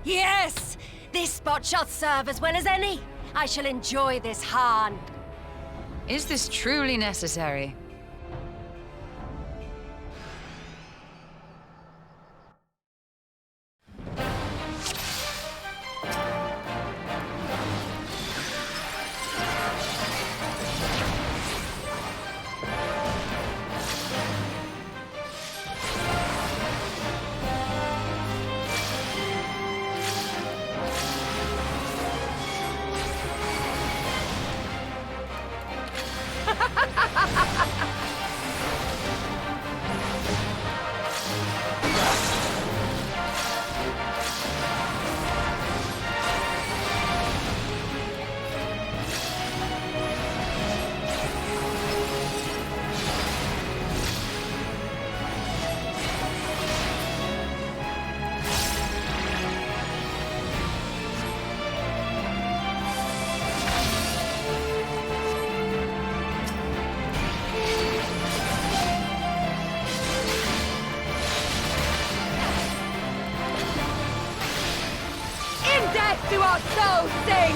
Yes! This spot shall serve as well as any. I shall enjoy this Hahn. Is this truly necessary? Do our souls sing!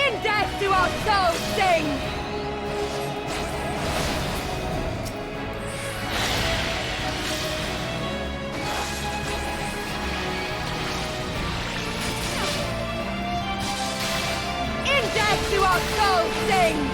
In death do our souls sing! In death do our souls sing!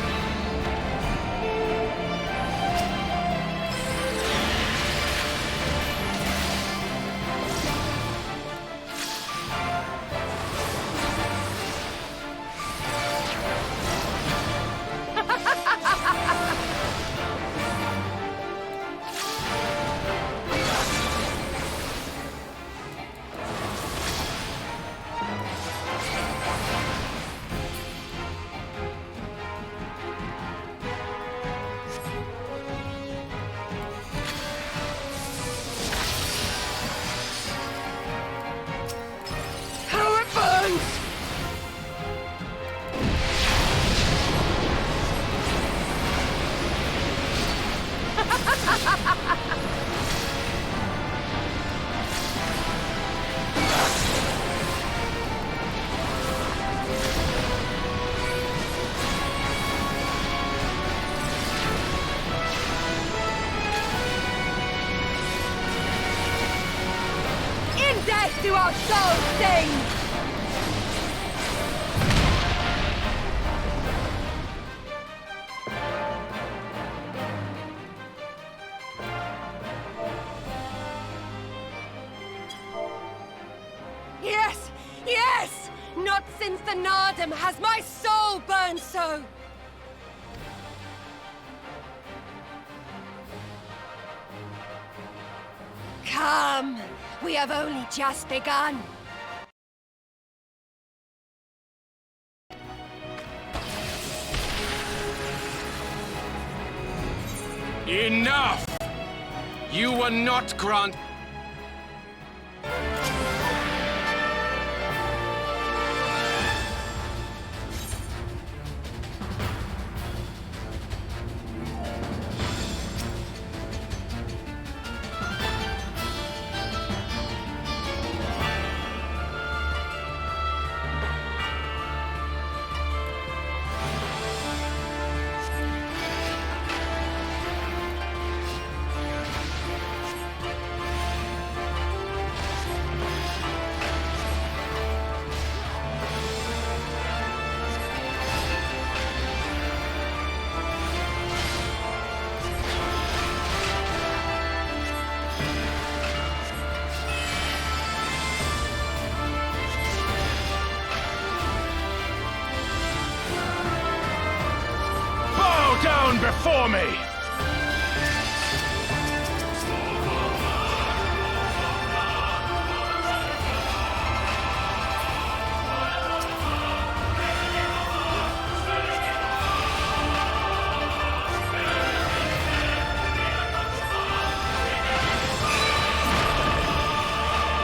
Do our souls sing! Not since the Nardum has my soul burned so! Come, we have only just begun. Enough! You were not granted. Down before me!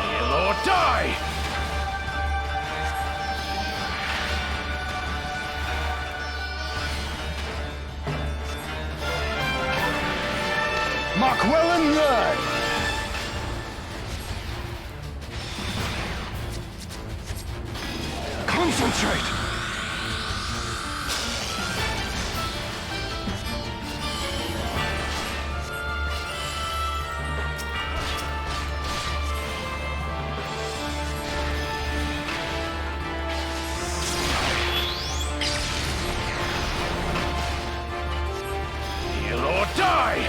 Kneel or die! Mark well and learn! Concentrate! Kneel or die!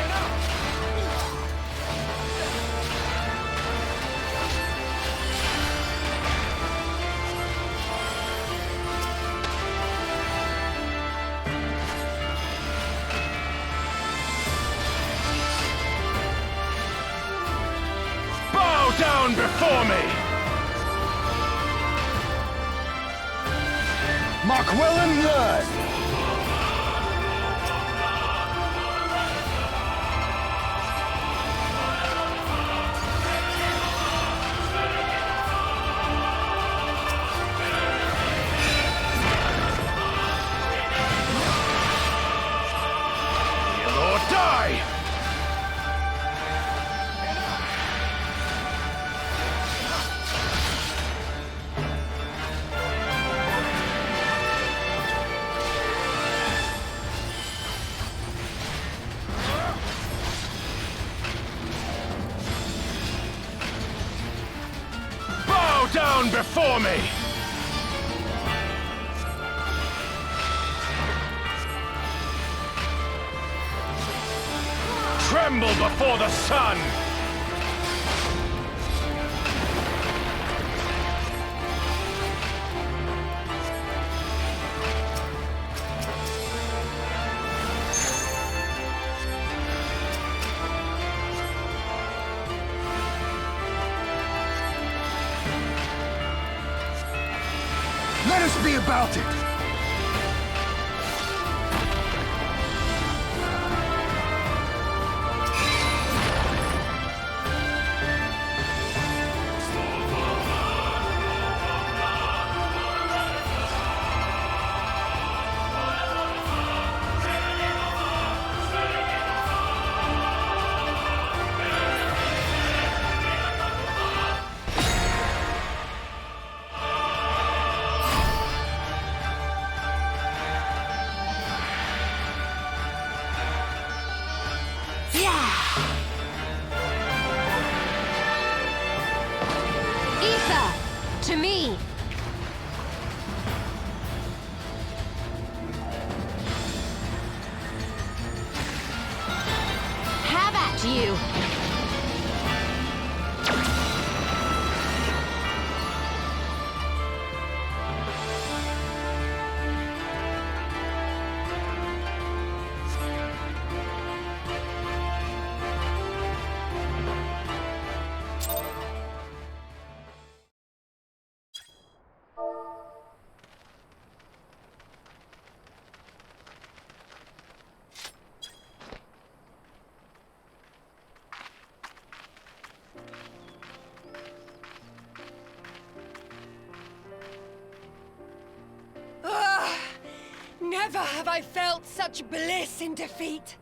Down before me! Mark well and learn! Kneel or die! Down before me! Tremble before the sun! Let us be about it! To me! Have at you! Never have I felt such bliss in defeat.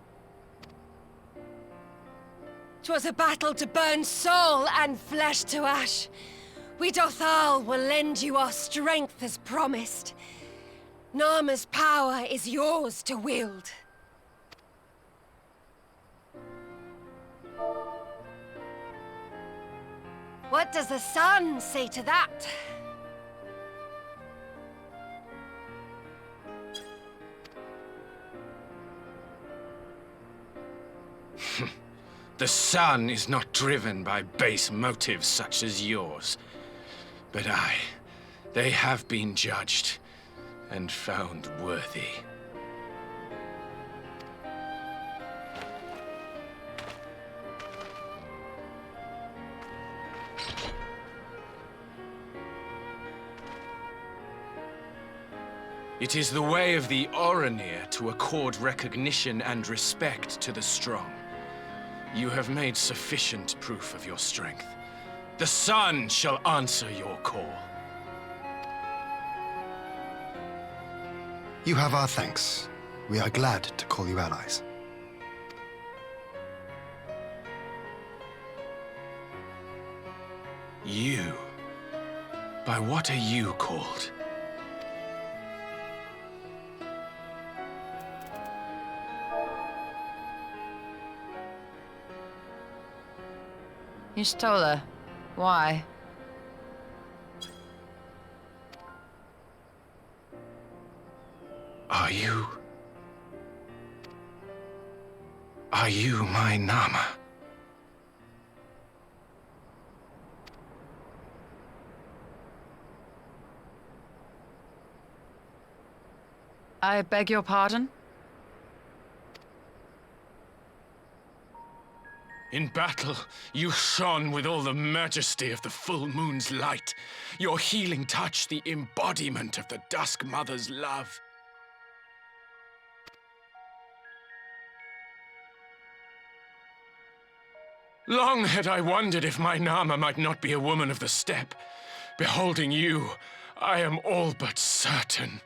'Twas a battle to burn soul and flesh to ash. We Dothal will lend you our strength as promised. Narma's power is yours to wield. What does the sun say to that? The sun is not driven by base motives such as yours. But they have been judged and found worthy. It is the way of the Oranir to accord recognition and respect to the strong. You have made sufficient proof of your strength. The sun shall answer your call. You have our thanks. We are glad to call you allies. You? By what are you called? You stole her. Why? Are you my Nama? I beg your pardon? In battle, you shone with all the majesty of the full moon's light. Your healing touch, the embodiment of the Dusk Mother's love. Long had I wondered if my Nama might not be a woman of the steppe. Beholding you, I am all but certain.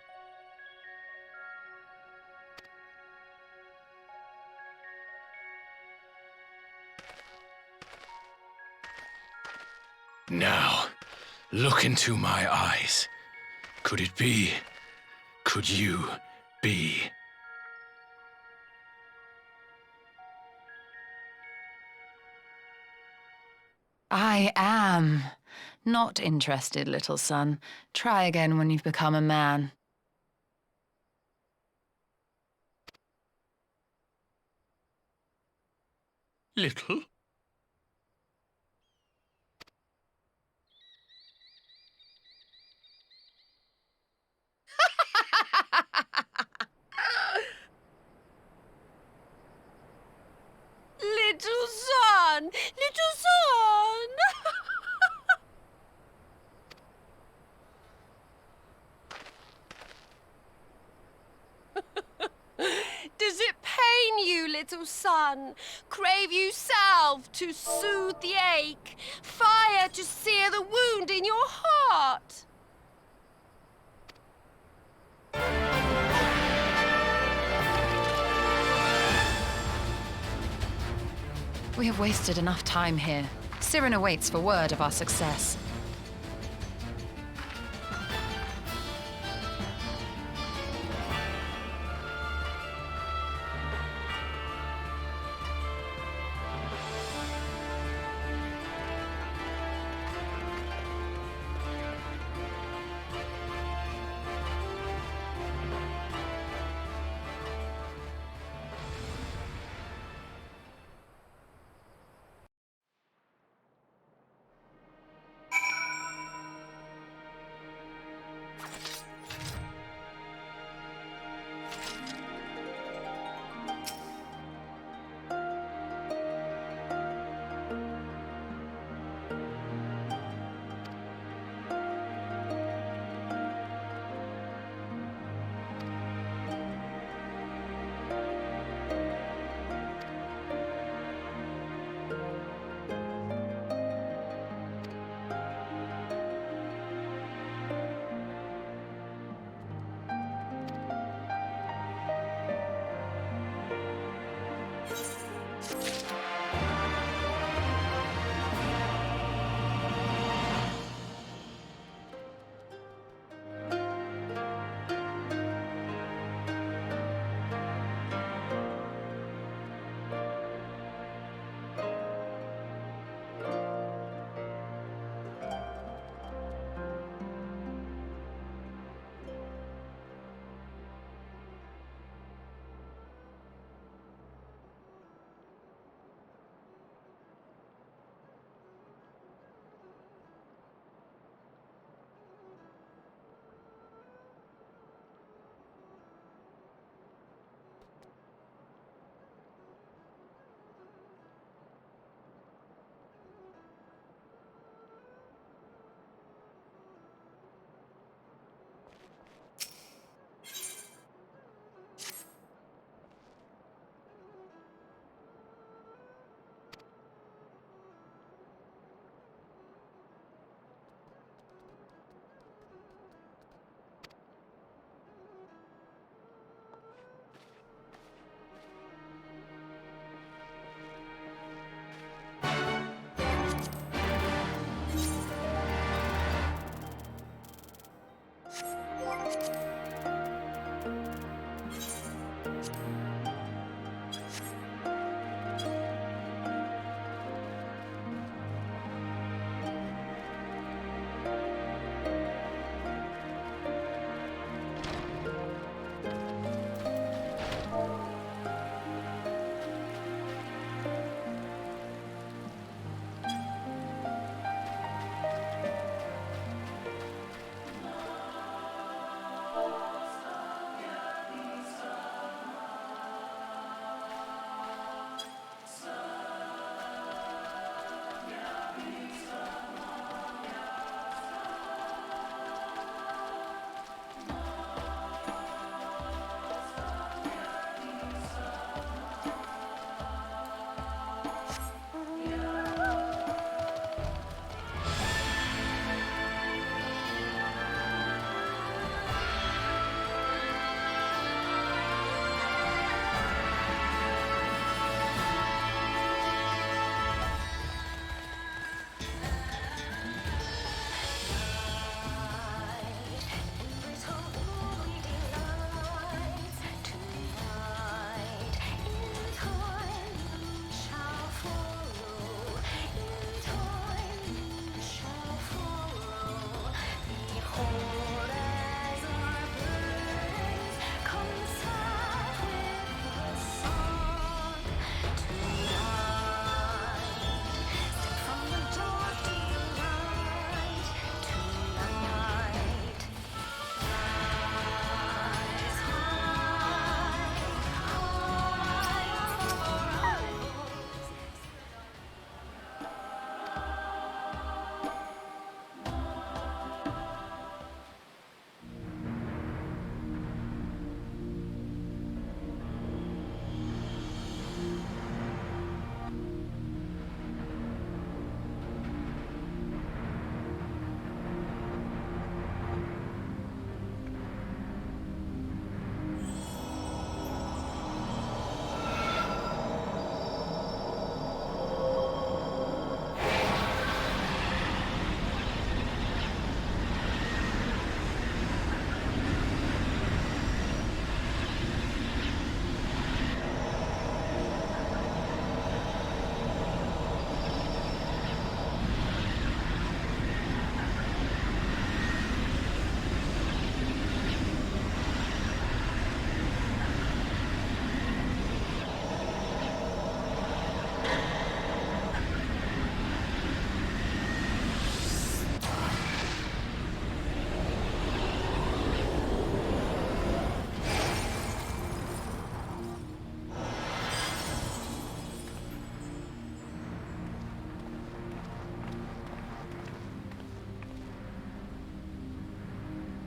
Now, look into my eyes. Could it be? Could you be? I am. Not interested, little son. Try again when you've become a man. Little? Little son! Little son! Does it pain you, little son? Crave you salve to soothe the ache? Fire to sear the wound in your heart? We have wasted enough time here. Siren awaits for word of our success.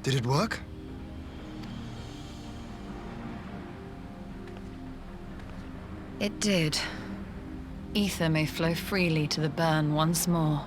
Did it work? It did. Ether may flow freely to the burn once more.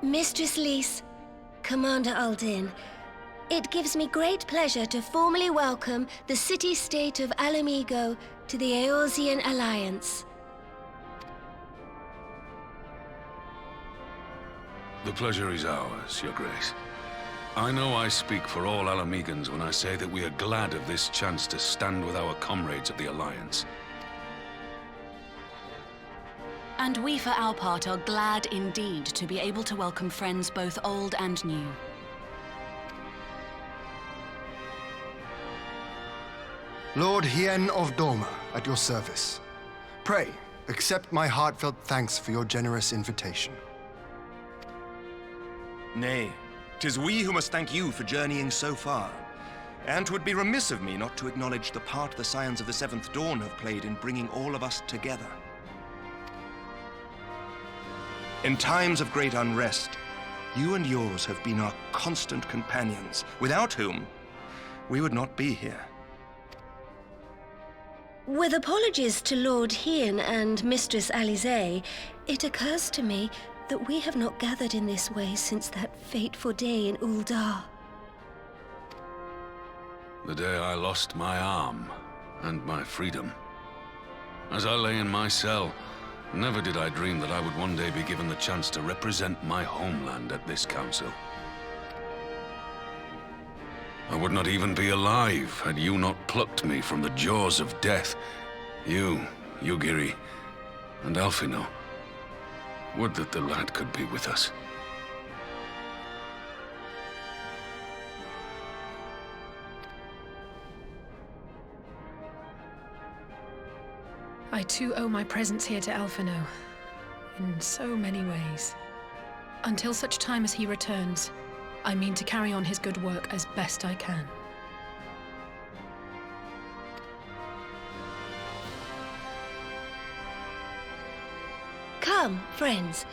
Mistress Lys, Commander Aldin, it gives me great pleasure to formally welcome the city-state of Alamigo to the Eorzean Alliance. The pleasure is ours, Your Grace. I know I speak for all Alamegans when I say that we are glad of this chance to stand with our comrades of the Alliance. And we, for our part, are glad indeed to be able to welcome friends both old and new. Lord Hien of Doma, at your service. Pray, accept my heartfelt thanks for your generous invitation. Nay, 'tis we who must thank you for journeying so far. And 'twould be remiss of me not to acknowledge the part the Scions of the Seventh Dawn have played in bringing all of us together. In times of great unrest, you and yours have been our constant companions, without whom we would not be here. With apologies to Lord Hien and Mistress Alisaie, it occurs to me that we have not gathered in this way since that fateful day in Uldar. The day I lost my arm and my freedom. As I lay in my cell, never did I dream that I would one day be given the chance to represent my homeland at this council. I would not even be alive had you not plucked me from the jaws of death. You, Yugiri, and Alphino. Would that the lad could be with us. I too owe my presence here to Alphino, in so many ways. Until such time as he returns, I mean to carry on his good work as best I can. Come, friends,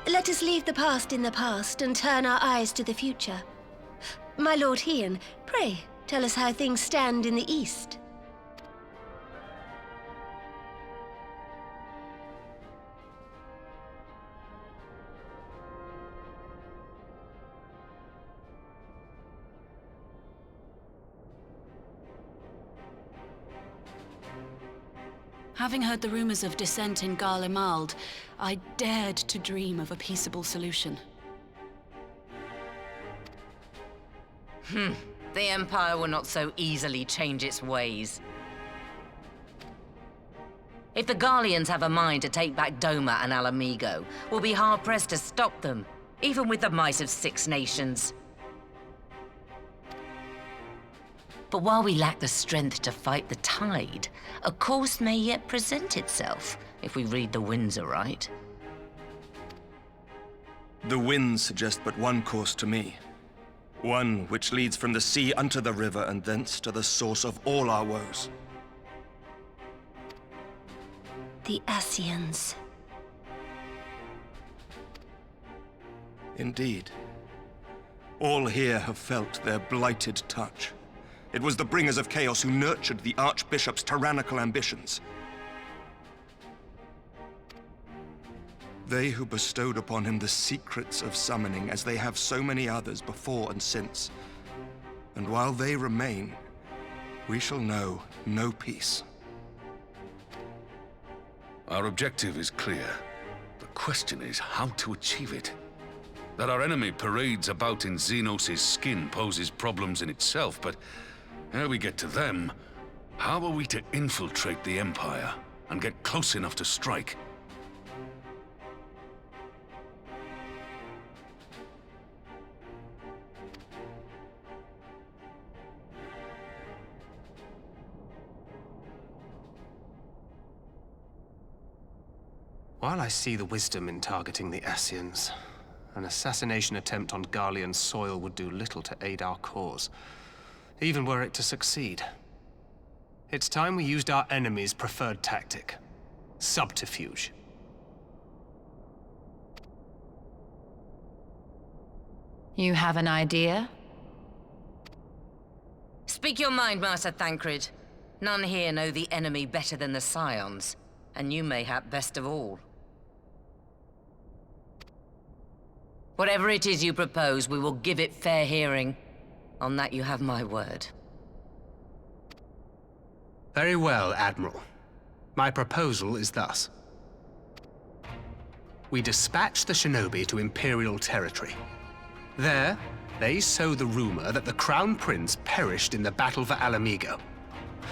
let us leave the past in the past and turn our eyes to the future. My Lord Hien, pray, tell us how things stand in the East. Having heard the rumors of dissent in Garlemald, I dared to dream of a peaceable solution. The Empire will not so easily change its ways. If the Garleans have a mind to take back Doma and Alamigo, we'll be hard-pressed to stop them, even with the might of 6 nations. But while we lack the strength to fight the tide, a course may yet present itself, if we read the winds aright. The winds suggest but one course to me. One which leads from the sea unto the river and thence to the source of all our woes. The Ascians. Indeed. All here have felt their blighted touch. It was the bringers of chaos who nurtured the Archbishop's tyrannical ambitions. They who bestowed upon him the secrets of summoning, as they have so many others before and since. And while they remain, we shall know no peace. Our objective is clear. The question is how to achieve it. That our enemy parades about in Xenos' skin poses problems in itself, but ere we get to them, how are we to infiltrate the Empire and get close enough to strike? While I see the wisdom in targeting the Ascians, an assassination attempt on Garlean soil would do little to aid our cause, even were it to succeed. It's time we used our enemy's preferred tactic: subterfuge. You have an idea? Speak your mind, Master Thancred. None here know the enemy better than the Scions, and you mayhap best of all. Whatever it is you propose, we will give it fair hearing. On that you have my word. Very well, Admiral. My proposal is thus. We dispatch the shinobi to Imperial territory. There, they sow the rumor that the Crown Prince perished in the battle for Alamigo,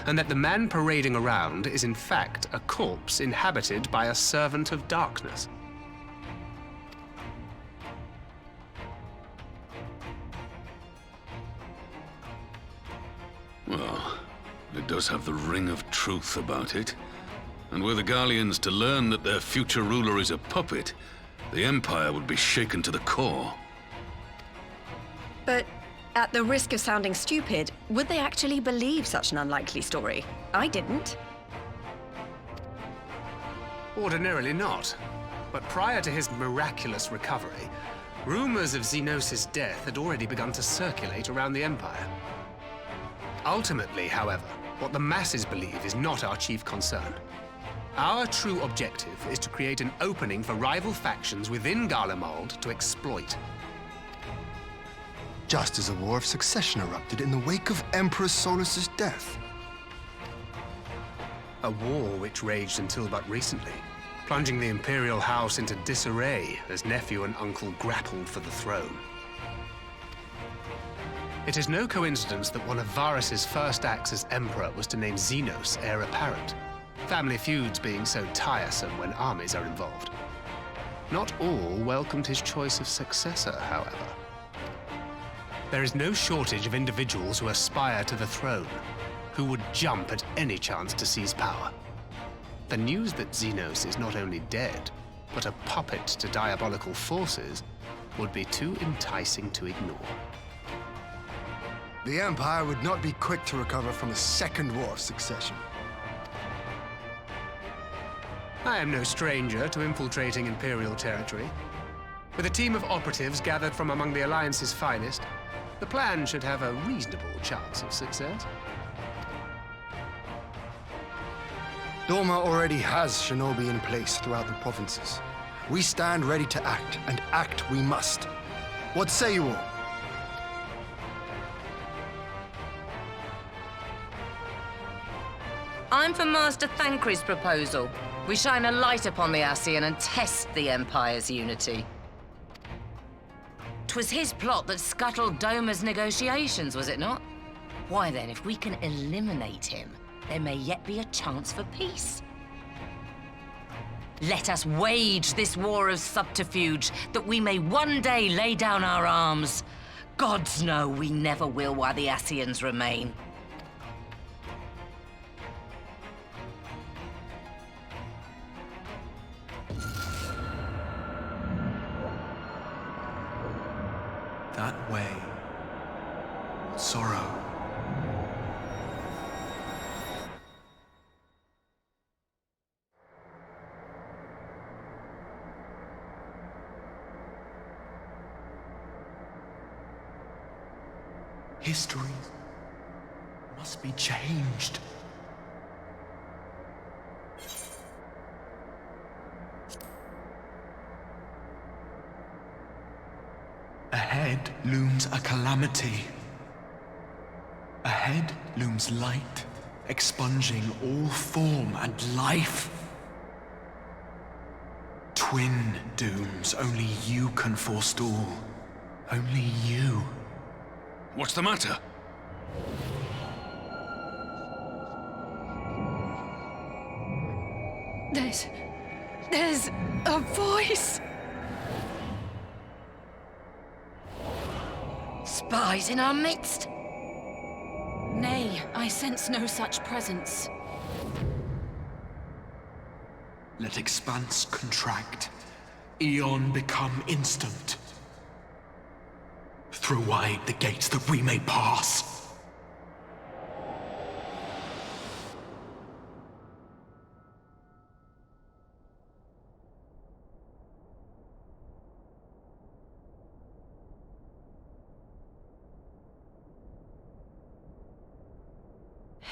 and that the man parading around is in fact a corpse inhabited by a servant of darkness. Well, it does have the ring of truth about it. And were the Garleans to learn that their future ruler is a puppet, the Empire would be shaken to the core. But at the risk of sounding stupid, would they actually believe such an unlikely story? I didn't. Ordinarily not. But prior to his miraculous recovery, rumors of Xenos' death had already begun to circulate around the Empire. Ultimately, however, what the masses believe is not our chief concern. Our true objective is to create an opening for rival factions within Garlemald to exploit. Just as a war of succession erupted in the wake of Emperor Solus's death. A war which raged until but recently, plunging the Imperial House into disarray as nephew and uncle grappled for the throne. It is no coincidence that one of Varus's first acts as Emperor was to name Xenos heir apparent, family feuds being so tiresome when armies are involved. Not all welcomed his choice of successor, however. There is no shortage of individuals who aspire to the throne, who would jump at any chance to seize power. The news that Xenos is not only dead, but a puppet to diabolical forces would be too enticing to ignore. The Empire would not be quick to recover from a second war of succession. I am no stranger to infiltrating Imperial territory. With a team of operatives gathered from among the Alliance's finest, the plan should have a reasonable chance of success. Dorma already has shinobi in place throughout the provinces. We stand ready to act, and act we must. What say you all? I'm for Master Thancred's proposal. We shine a light upon the Ascian and test the Empire's unity. 'Twas his plot that scuttled Doma's negotiations, was it not? Why then, if we can eliminate him, there may yet be a chance for peace. Let us wage this war of subterfuge, that we may one day lay down our arms. Gods know we never will while the Ascians remain. That way. Sorrow. History must be changed. Ahead looms a calamity. Ahead looms light, expunging all form and life. Twin dooms only you can forestall. Only you. What's the matter? There's a voice. Spies in our midst? Nay, I sense no such presence. Let expanse contract, eon become instant. Throw wide the gates that we may pass.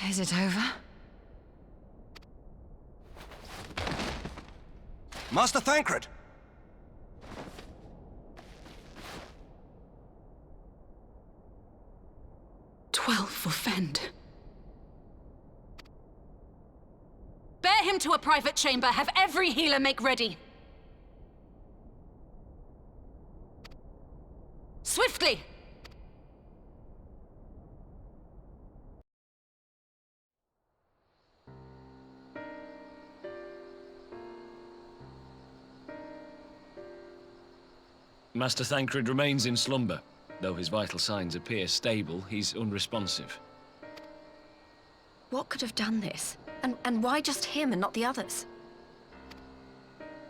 Is it over? Master Thancred! defend. Bear him to a private chamber. Have every healer make ready. Swiftly! Master Thancred remains in slumber. Though his vital signs appear stable, he's unresponsive. What could have done this? And why just him and not the others?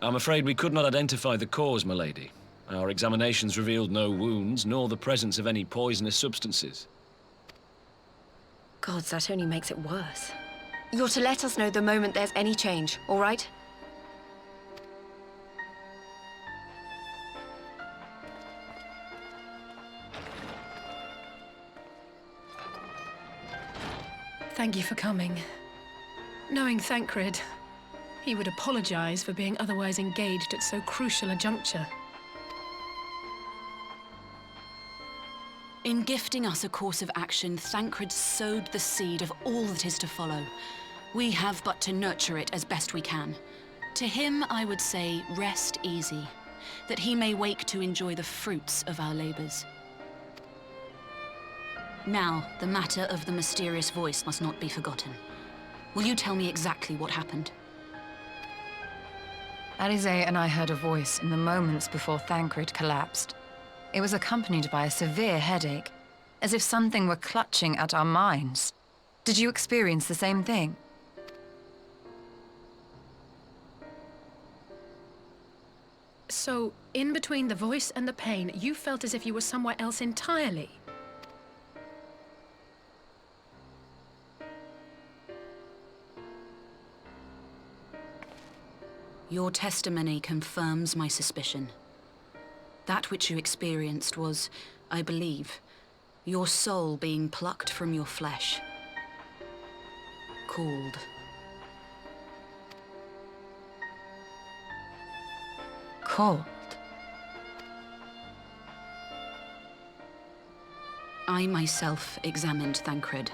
I'm afraid we could not identify the cause, my lady. Our examinations revealed no wounds, nor the presence of any poisonous substances. Gods, that only makes it worse. You're to let us know the moment there's any change, all right? Thank you for coming. Knowing Thancred, he would apologize for being otherwise engaged at so crucial a juncture. In gifting us a course of action, Thancred sowed the seed of all that is to follow. We have but to nurture it as best we can. To him, I would say, rest easy, that he may wake to enjoy the fruits of our labors. Now, the matter of the mysterious voice must not be forgotten. Will you tell me exactly what happened? Alize and I heard a voice in the moments before Thancred collapsed. It was accompanied by a severe headache, as if something were clutching at our minds. Did you experience the same thing? So, in between the voice and the pain, you felt as if you were somewhere else entirely. Your testimony confirms my suspicion. That which you experienced was, I believe, your soul being plucked from your flesh. Called. Called? I myself examined Thancred.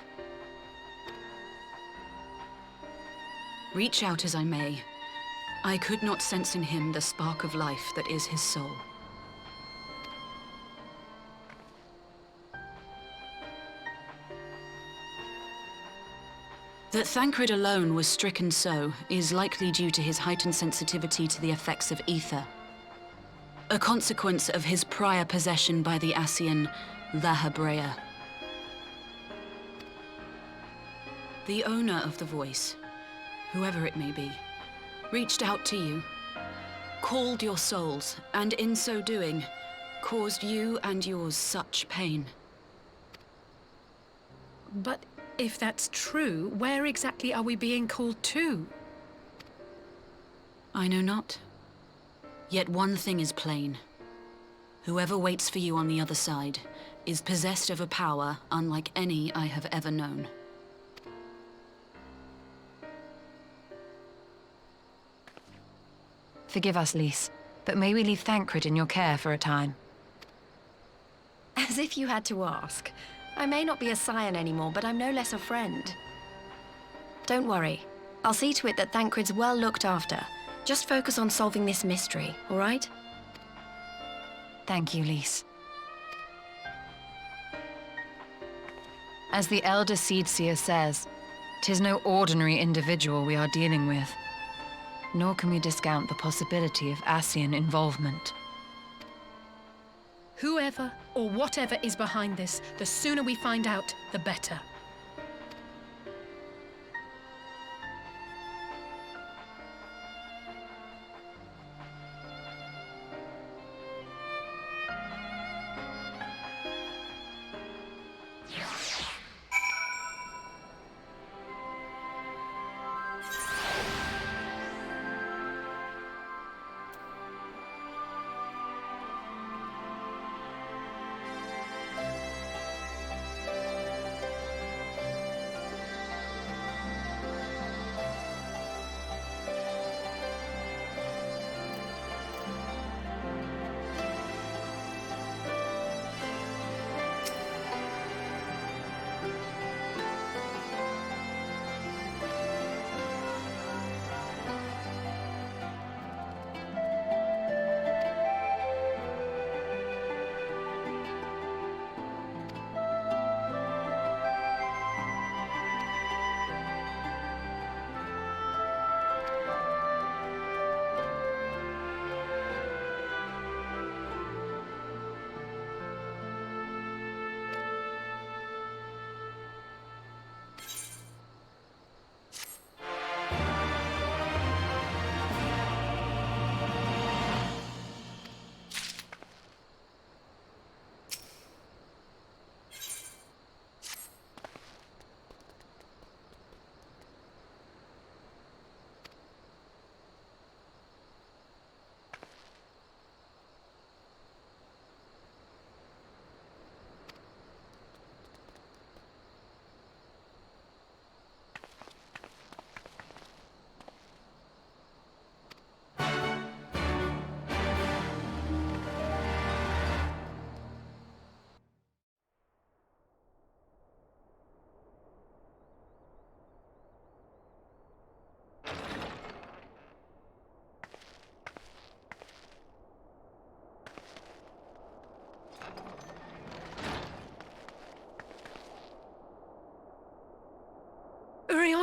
Reach out as I may, I could not sense in him the spark of life that is his soul. That Thancred alone was stricken so is likely due to his heightened sensitivity to the effects of ether, a consequence of his prior possession by the Ascian, the Hebrea. The owner of the voice, whoever it may be, reached out to you, called your souls, and in so doing, caused you and yours such pain. But if that's true, where exactly are we being called to? I know not. Yet one thing is plain. Whoever waits for you on the other side is possessed of a power unlike any I have ever known. Forgive us, Lys, but may we leave Thancred in your care for a time? As if you had to ask. I may not be a scion anymore, but I'm no less a friend. Don't worry. I'll see to it that Thancred's well looked after. Just focus on solving this mystery, all right? Thank you, Lys. As the Elder Seedseer says, 'tis no ordinary individual we are dealing with. Nor can we discount the possibility of Ascian involvement. Whoever or whatever is behind this, the sooner we find out, the better.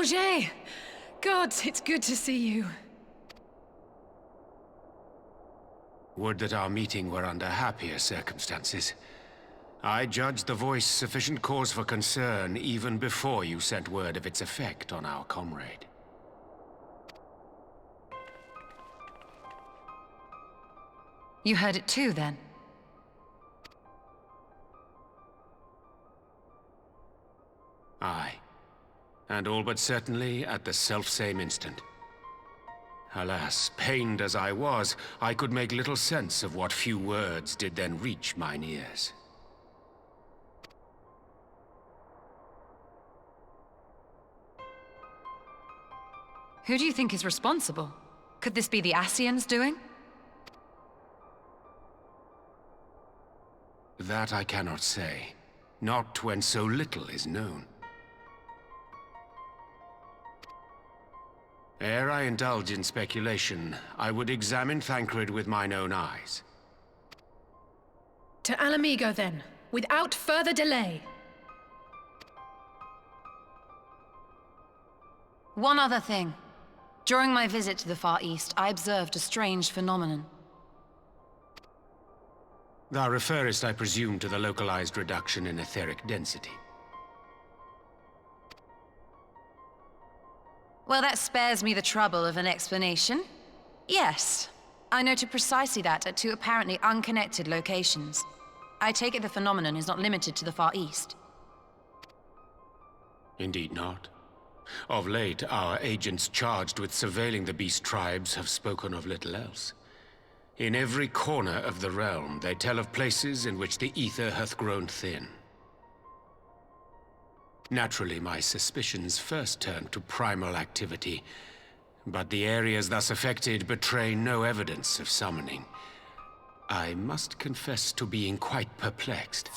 Orianger! Gods, it's good to see you. Would that our meeting were under happier circumstances. I judged the voice sufficient cause for concern even before you sent word of its effect on our comrade. You heard it too, then? Aye. And all but certainly at the selfsame instant. Alas, pained as I was, I could make little sense of what few words did then reach mine ears. Who do you think is responsible? Could this be the Ascians doing? That I cannot say. Not when so little is known. Ere I indulge in speculation, I would examine Thancred with mine own eyes. To Alamigo, then, without further delay. One other thing. During my visit to the Far East, I observed a strange phenomenon. Thou referrest, I presume, to the localized reduction in etheric density. Well, that spares me the trouble of an explanation. Yes, I noted precisely that at two apparently unconnected locations. I take it the phenomenon is not limited to the Far East. Indeed not. Of late, our agents charged with surveilling the beast tribes have spoken of little else. In every corner of the realm, they tell of places in which the ether hath grown thin. Naturally, my suspicions first turned to primal activity, but the areas thus affected betray no evidence of summoning. I must confess to being quite perplexed.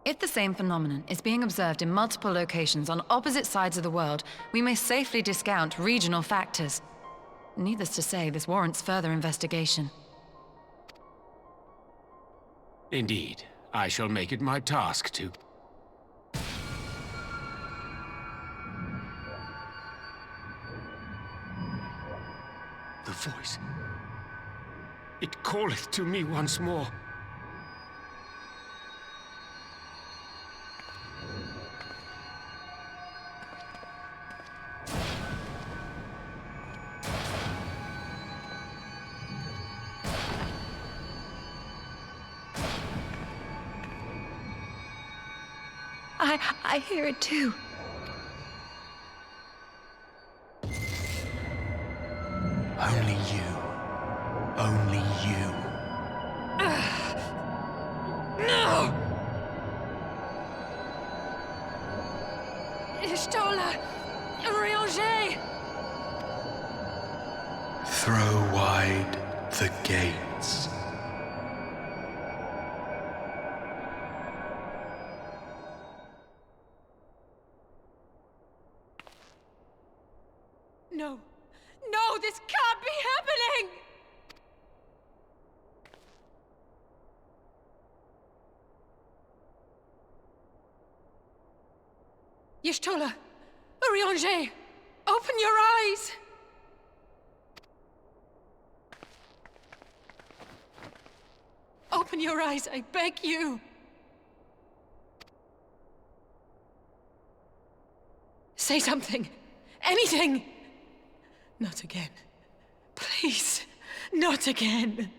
If the same phenomenon is being observed in multiple locations on opposite sides of the world, we may safely discount regional factors. Needless to say, this warrants further investigation. Indeed, I shall make it my task to... The voice. It calleth to me once more. I hear it too. Only you. Only you. No! Ishtola! Orianger! Throw wide the gates. No! No, this can't be happening! Y'shtola! Orianger! Open your eyes! Open your eyes, I beg you! Say something! Anything! Not again. Please, not again.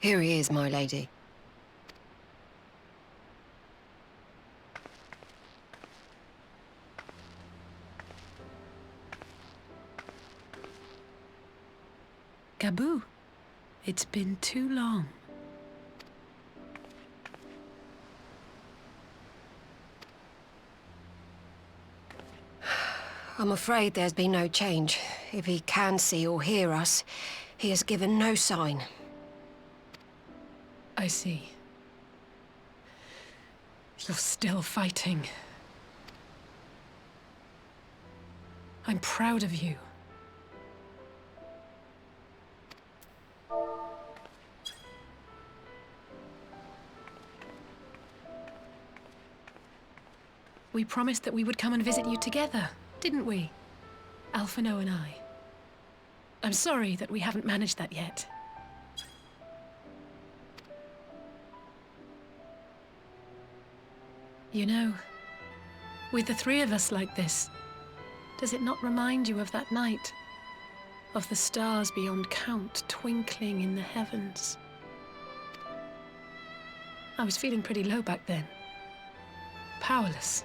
Here he is, my lady. Gabu, it's been too long. I'm afraid there's been no change. If he can see or hear us, he has given no sign. I see. You're still fighting. I'm proud of you. We promised that we would come and visit you together, didn't we? Alphino and I. I'm sorry that we haven't managed that yet. You know, with the three of us like this, does it not remind you of that night? Of the stars beyond count twinkling in the heavens? I was feeling pretty low back then. Powerless.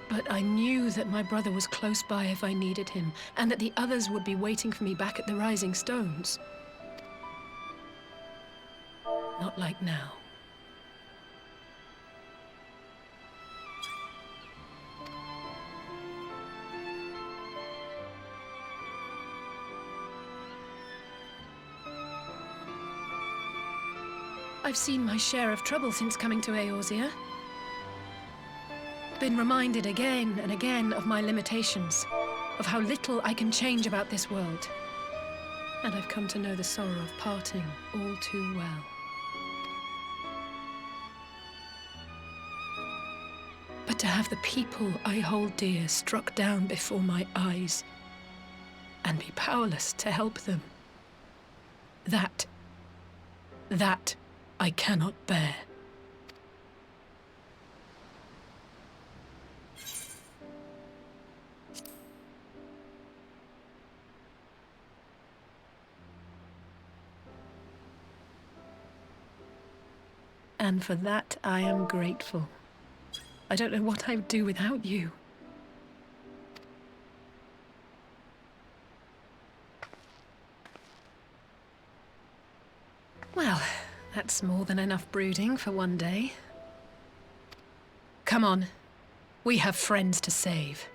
But I knew that my brother was close by if I needed him, and that the others would be waiting for me back at the Rising Stones. Not like now. I've seen my share of trouble since coming to Eorzea. Been reminded again and again of my limitations, of how little I can change about this world. And I've come to know the sorrow of parting all too well. But to have the people I hold dear struck down before my eyes, and be powerless to help them, that I cannot bear. And for that, I am grateful. I don't know what I would do without you. Well, that's more than enough brooding for one day. Come on. We have friends to save.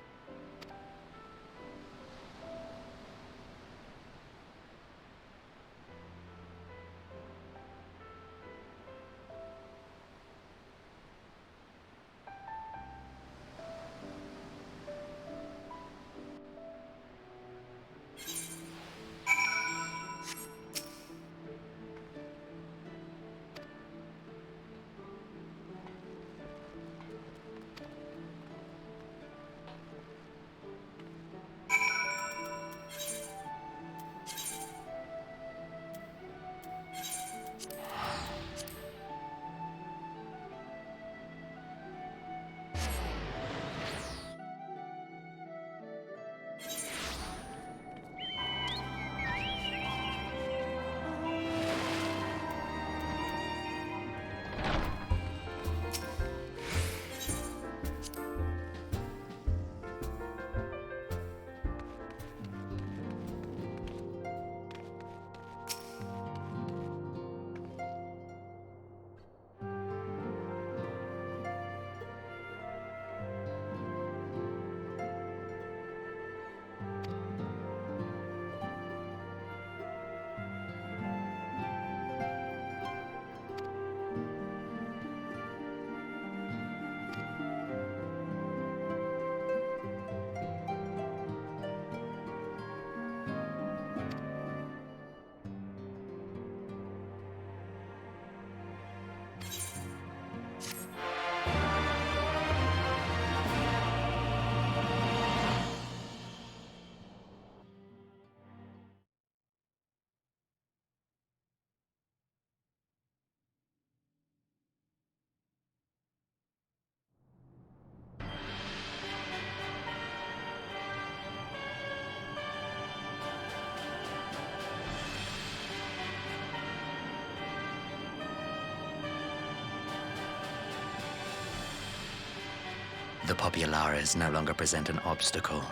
The populares no longer present an obstacle.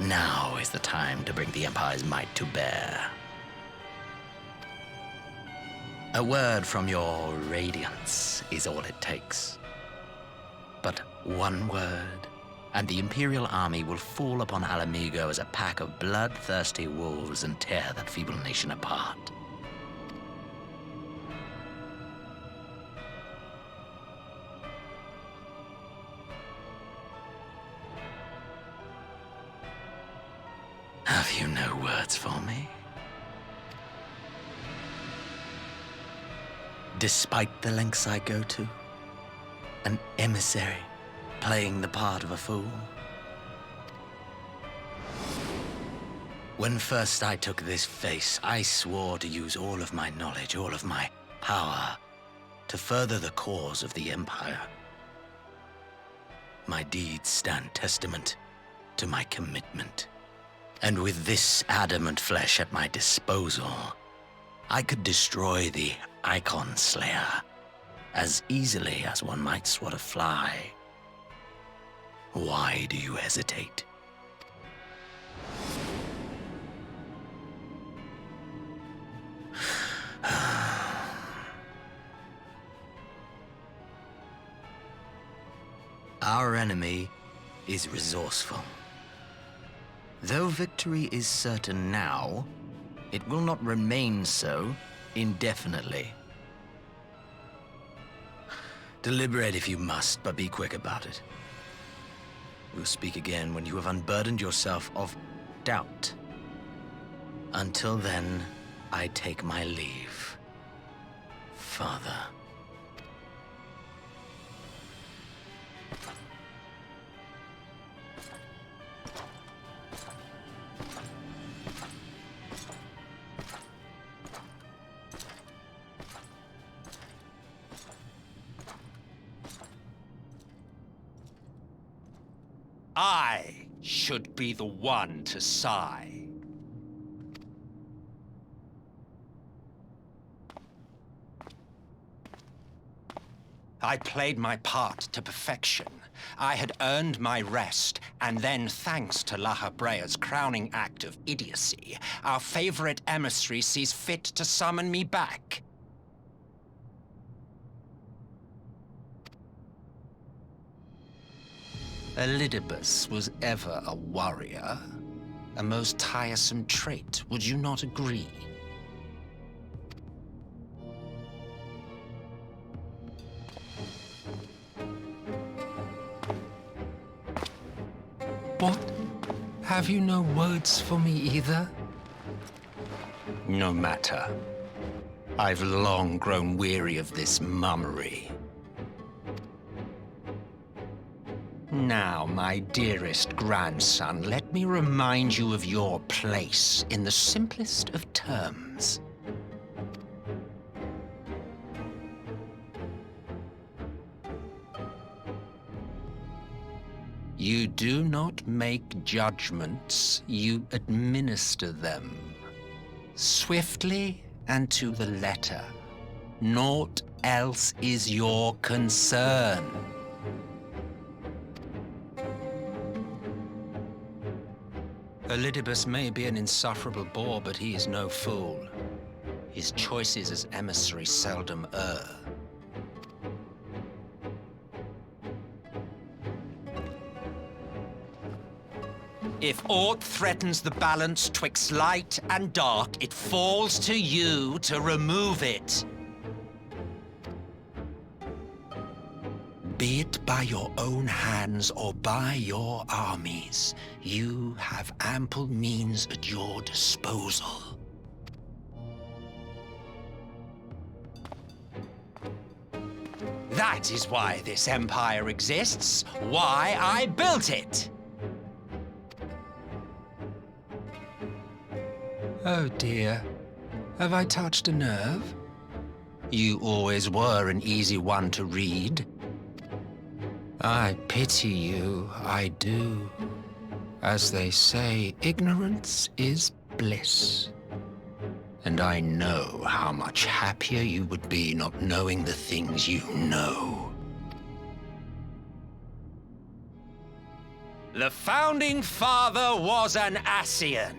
Now is the time to bring the Empire's might to bear. A word from your Radiance is all it takes. But one word, and the Imperial army will fall upon Alamigo as a pack of bloodthirsty wolves and tear that feeble nation apart. Have you no words for me? Despite the lengths I go to, an emissary playing the part of a fool. When first I took this face, I swore to use all of my knowledge, all of my power, to further the cause of the Empire. My deeds stand testament to my commitment. And with this adamant flesh at my disposal, I could destroy the Icon Slayer as easily as one might swat a fly. Why do you hesitate? Our enemy is resourceful. Though victory is certain now, it will not remain so indefinitely. Deliberate if you must, but be quick about it. We'll speak again when you have unburdened yourself of doubt. Until then, I take my leave, Father. I should be the one to sigh. I played my part to perfection. I had earned my rest, and then, thanks to La Habrea's crowning act of idiocy, our favorite emissary sees fit to summon me back. Elidibus was ever a warrior. A most tiresome trait, would you not agree? What? Have you no words for me either? No matter. I've long grown weary of this mummery. Now, my dearest grandson, let me remind you of your place in the simplest of terms. You do not make judgments, you administer them. Swiftly and to the letter. Naught else is your concern. Elidibus may be an insufferable bore, but he is no fool. His choices as emissary seldom err. If aught threatens the balance twixt light and dark, it falls to you to remove it. Be it by your own hands or by your armies, you have ample means at your disposal. That is why this empire exists, why I built it. Oh dear. Have I touched a nerve? You always were an easy one to read. I pity you, I do. As they say, ignorance is bliss. And I know how much happier you would be not knowing the things you know. The founding father was an Ascian,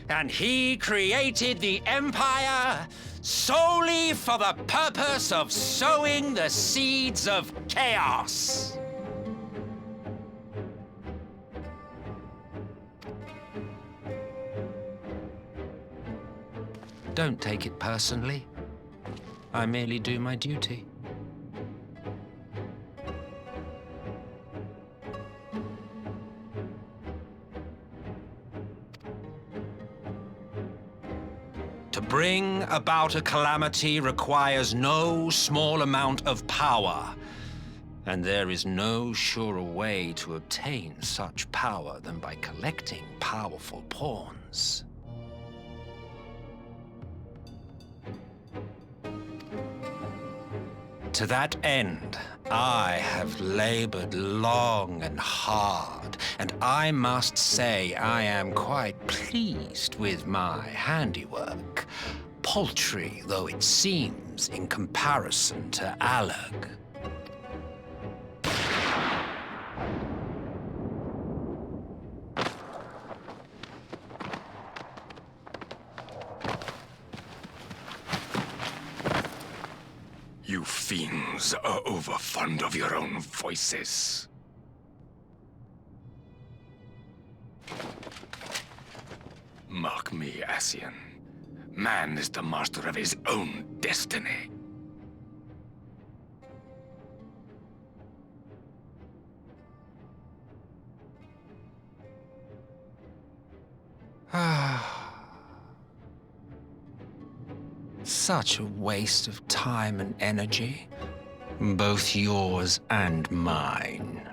and he created the Empire solely for the purpose of sowing the seeds of chaos. Don't take it personally. I merely do my duty. To bring about a calamity requires no small amount of power, and there is no surer way to obtain such power than by collecting powerful pawns. To that end, I have labored long and hard, and I must say I am quite pleased with my handiwork, paltry though it seems in comparison to Alag. You fiends are overfond of your own voices. Mark me, Ascian. Man is the master of his own destiny. Such a waste of time and energy, both yours and mine.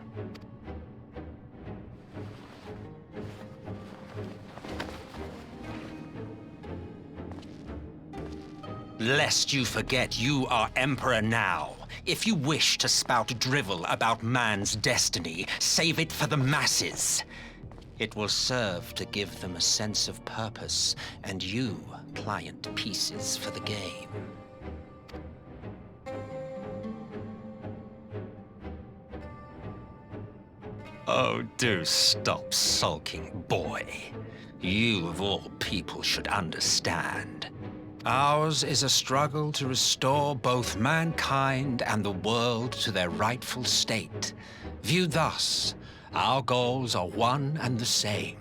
Lest you forget you are Emperor now. If you wish to spout drivel about man's destiny, save it for the masses. It will serve to give them a sense of purpose, and you pliant pieces for the game. Oh, do stop sulking, boy. You, of all people, should understand. Ours is a struggle to restore both mankind and the world to their rightful state. Viewed thus, our goals are one and the same.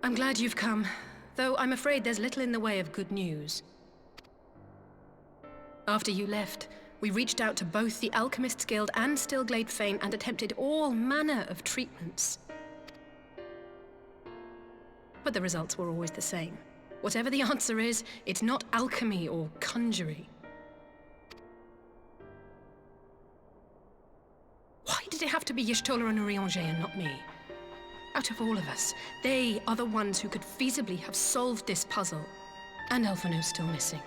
I'm glad you've come, though I'm afraid there's little in the way of good news. After you left, we reached out to both the Alchemists Guild and Stillglade Fane and attempted all manner of treatments. But the results were always the same. Whatever the answer is, it's not alchemy or conjury. Why did it have to be Y'shtola and Urianger and not me? Out of all of us, they are the ones who could feasibly have solved this puzzle. And Elfino's still missing.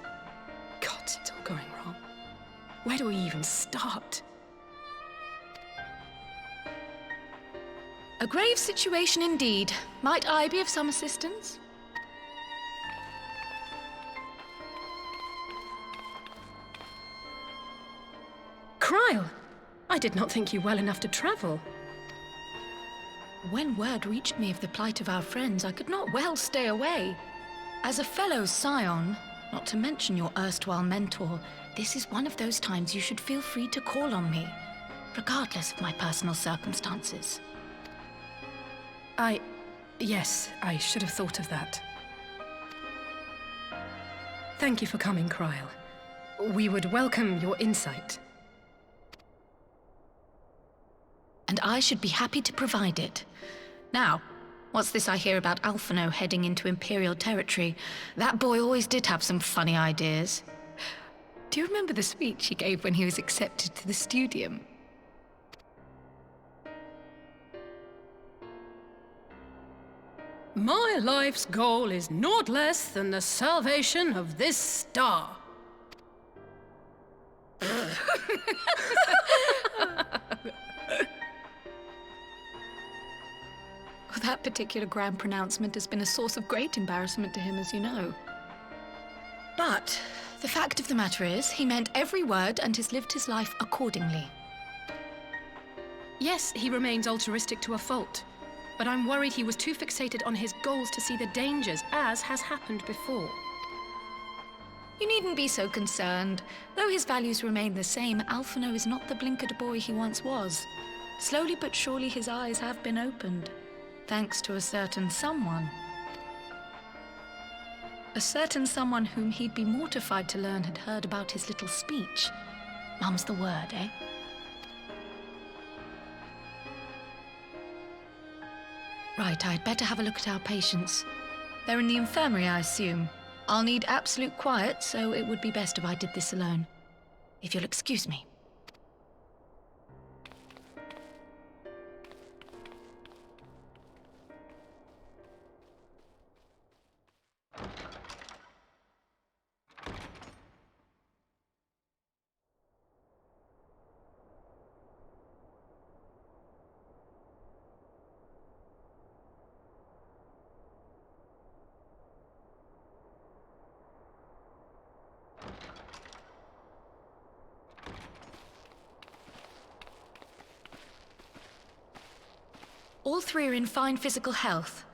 Gods, it's all going wrong. Where do we even start? A grave situation indeed. Might I be of some assistance? Kryle! I did not think you well enough to travel. When word reached me of the plight of our friends, I could not well stay away. As a fellow scion, not to mention your erstwhile mentor, this is one of those times you should feel free to call on me, regardless of my personal circumstances. Yes, I should have thought of that. Thank you for coming, Kryle. We would welcome your insight. And I should be happy to provide it. Now, what's this I hear about Alphino heading into Imperial territory? That boy always did have some funny ideas. Do you remember the speech he gave when he was accepted to the Studium? My life's goal is naught less than the salvation of this star. That particular grand pronouncement has been a source of great embarrassment to him, as you know. But the fact of the matter is, he meant every word and has lived his life accordingly. Yes, he remains altruistic to a fault. But I'm worried he was too fixated on his goals to see the dangers, as has happened before. You needn't be so concerned. Though his values remain the same, Alphino is not the blinkered boy he once was. Slowly but surely his eyes have been opened. Thanks to a certain someone. A certain someone whom he'd be mortified to learn had heard about his little speech. Mum's the word, eh? Right, I'd better have a look at our patients. They're in the infirmary, I assume. I'll need absolute quiet, so it would be best if I did this alone. If you'll excuse me. All three are in fine physical health.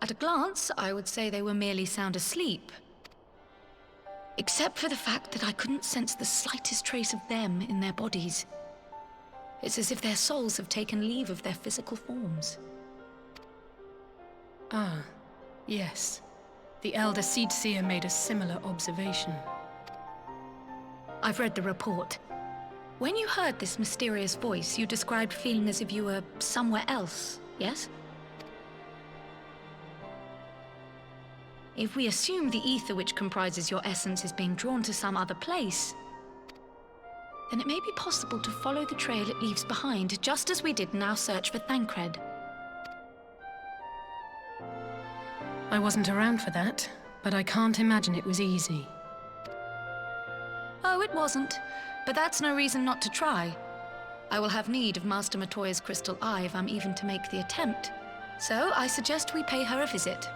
At a glance, I would say they were merely sound asleep. Except for the fact that I couldn't sense the slightest trace of them in their bodies. It's as if their souls have taken leave of their physical forms. Ah, yes. The Elder Seedseer made a similar observation. I've read the report. When you heard this mysterious voice, you described feeling as if you were somewhere else, yes? If we assume the ether which comprises your essence is being drawn to some other place, then it may be possible to follow the trail it leaves behind, just as we did in our search for Thancred. I wasn't around for that, but I can't imagine it was easy. Oh, it wasn't. But that's no reason not to try. I will have need of Master Matoya's crystal eye if I'm even to make the attempt. So I suggest we pay her a visit.